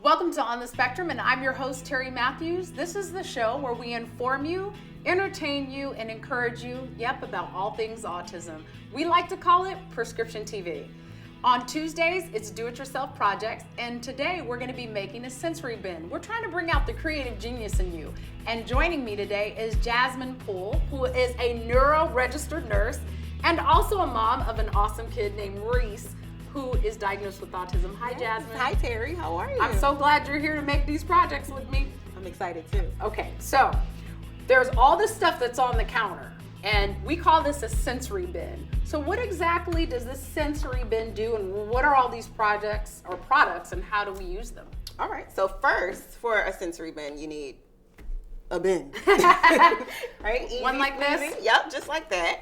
Welcome to On the Spectrum, and I'm your host, Terri Matthews. This is the show where we inform you, entertain you, and encourage you, about all things autism. We like to call it prescription TV. On Tuesdays, it's do-it-yourself projects, and today we're going to be making a sensory bin. We're trying to bring out the creative genius in you. And joining me today is Jasmine Poole, who is a neuro-registered nurse and also a mom of an awesome kid named Reese, who is diagnosed with autism. Hi, Jasmine. Hi, Terry. How are you? I'm so glad you're here to make these projects with me. I'm excited too. Okay, so there's all this stuff that's on the counter, and we call this a sensory bin. So what exactly does this sensory bin do, and what are all these projects or products, and how do we use them? All right, so first, for a sensory bin, you need a bin. Right? Easy, One like this? easy. Yep, just like that.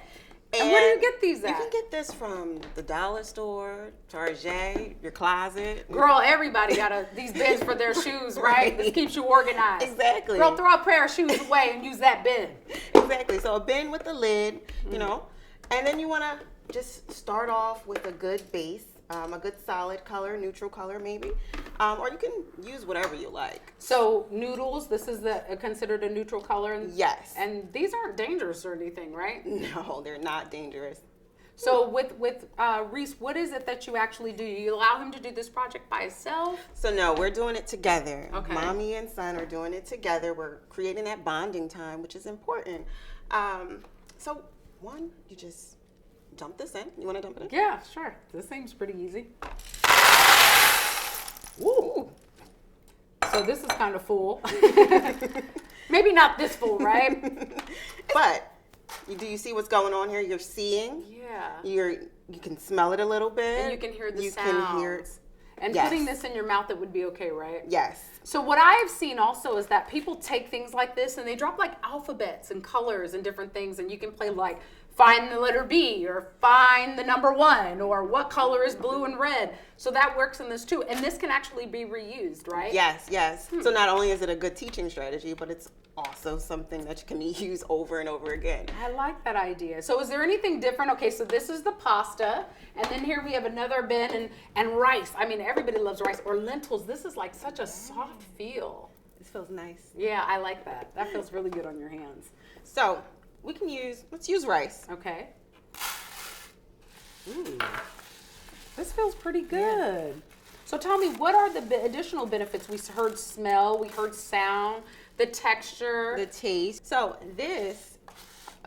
And where do you get these at? You can get this from the dollar store, Target, your closet. Girl, everybody got these bins for their shoes, right? This keeps you organized. Exactly. Girl, throw a pair of shoes away and use that bin. Exactly. So a bin with a lid, you know, and then you want to just start off with a good base, a good solid color, neutral color maybe, or you can use whatever you like. So Noodles, this is considered a neutral color? Yes. And these aren't dangerous or anything, right? No, they're not dangerous. So with Reese, what is it that you actually do? You allow him to do this project by himself? So no, we're doing it together. Okay. Mommy and son are doing it together. We're creating that bonding time, which is important. So one, you just dump this in. You want to dump it in? Yeah, sure. This seems pretty easy. Ooh. So this is kind of full. Maybe not this full, right? But do you see what's going on here? You're seeing. Yeah. You can smell it a little bit. And you can hear the sounds. You can hear it. And Yes. putting this in your mouth, it would be okay, right? Yes. So what I've seen also is that people take things like this and they drop like alphabets and colors and different things, and you can play like find the letter B or find the number 1 or what color is blue and red. So that works in this too. And this can actually be reused, right? Yes, yes. So not only is it a good teaching strategy, but it's also something that you can use over and over again. I like that idea. So is there anything different? Okay, so this is the pasta, and then here we have another bin and rice. I mean, everybody loves rice, or lentils. This is like such a soft feel. This feels nice. Yeah, I like that. That feels really good on your hands. So let's use rice. Okay. Ooh, this feels pretty good. So tell me, what are the additional benefits? We heard smell, we heard sound, the texture. The taste. So this,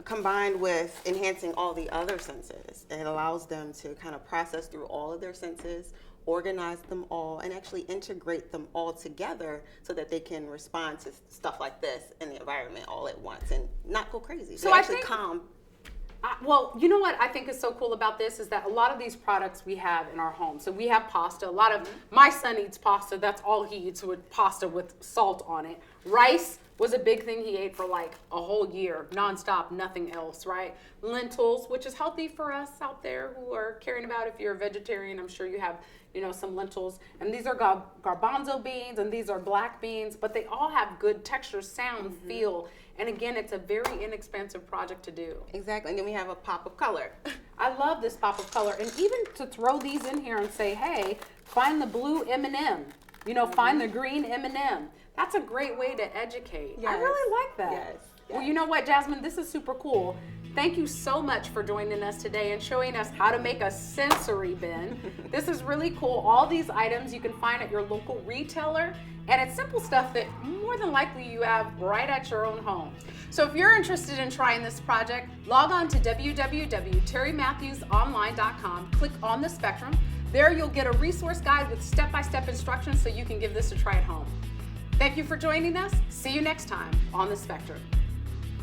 combined with enhancing all the other senses, it allows them to kind of process through all of their senses, organize them all, and actually integrate them all together so that they can respond to stuff like this in the environment all at once and not go crazy. So they I actually think- calm. Well, you know what I think is so cool about this is that a lot of these products we have in our home. So we have pasta. A lot of my son eats pasta. That's all he eats, with pasta with salt on it. Rice was a big thing he ate for like a whole year, nonstop, nothing else, right? Lentils, which is healthy for us out there who are caring about, if you're a vegetarian, I'm sure you have, some lentils. And these are garbanzo beans, and these are black beans, but they all have good texture, sound, feel. And again, it's a very inexpensive project to do. Exactly. And then we have a pop of color. I love this pop of color. And even to throw these in here and say, hey, find the blue M&M, find the green M&M. That's a great way to educate. Yes. I really like that. Yes. Well, you know what, Jasmine, this is super cool. Thank you so much for joining us today and showing us how to make a sensory bin. This is really cool. All these items you can find at your local retailer, and it's simple stuff that more than likely you have right at your own home. So if you're interested in trying this project, log on to www.terrimatthewsonline.com, click on the Spectrum. There you'll get a resource guide with step-by-step instructions so you can give this a try at home. Thank you for joining us. See you next time on The Spectrum.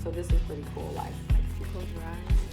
So this is pretty cool, like you close your eyes.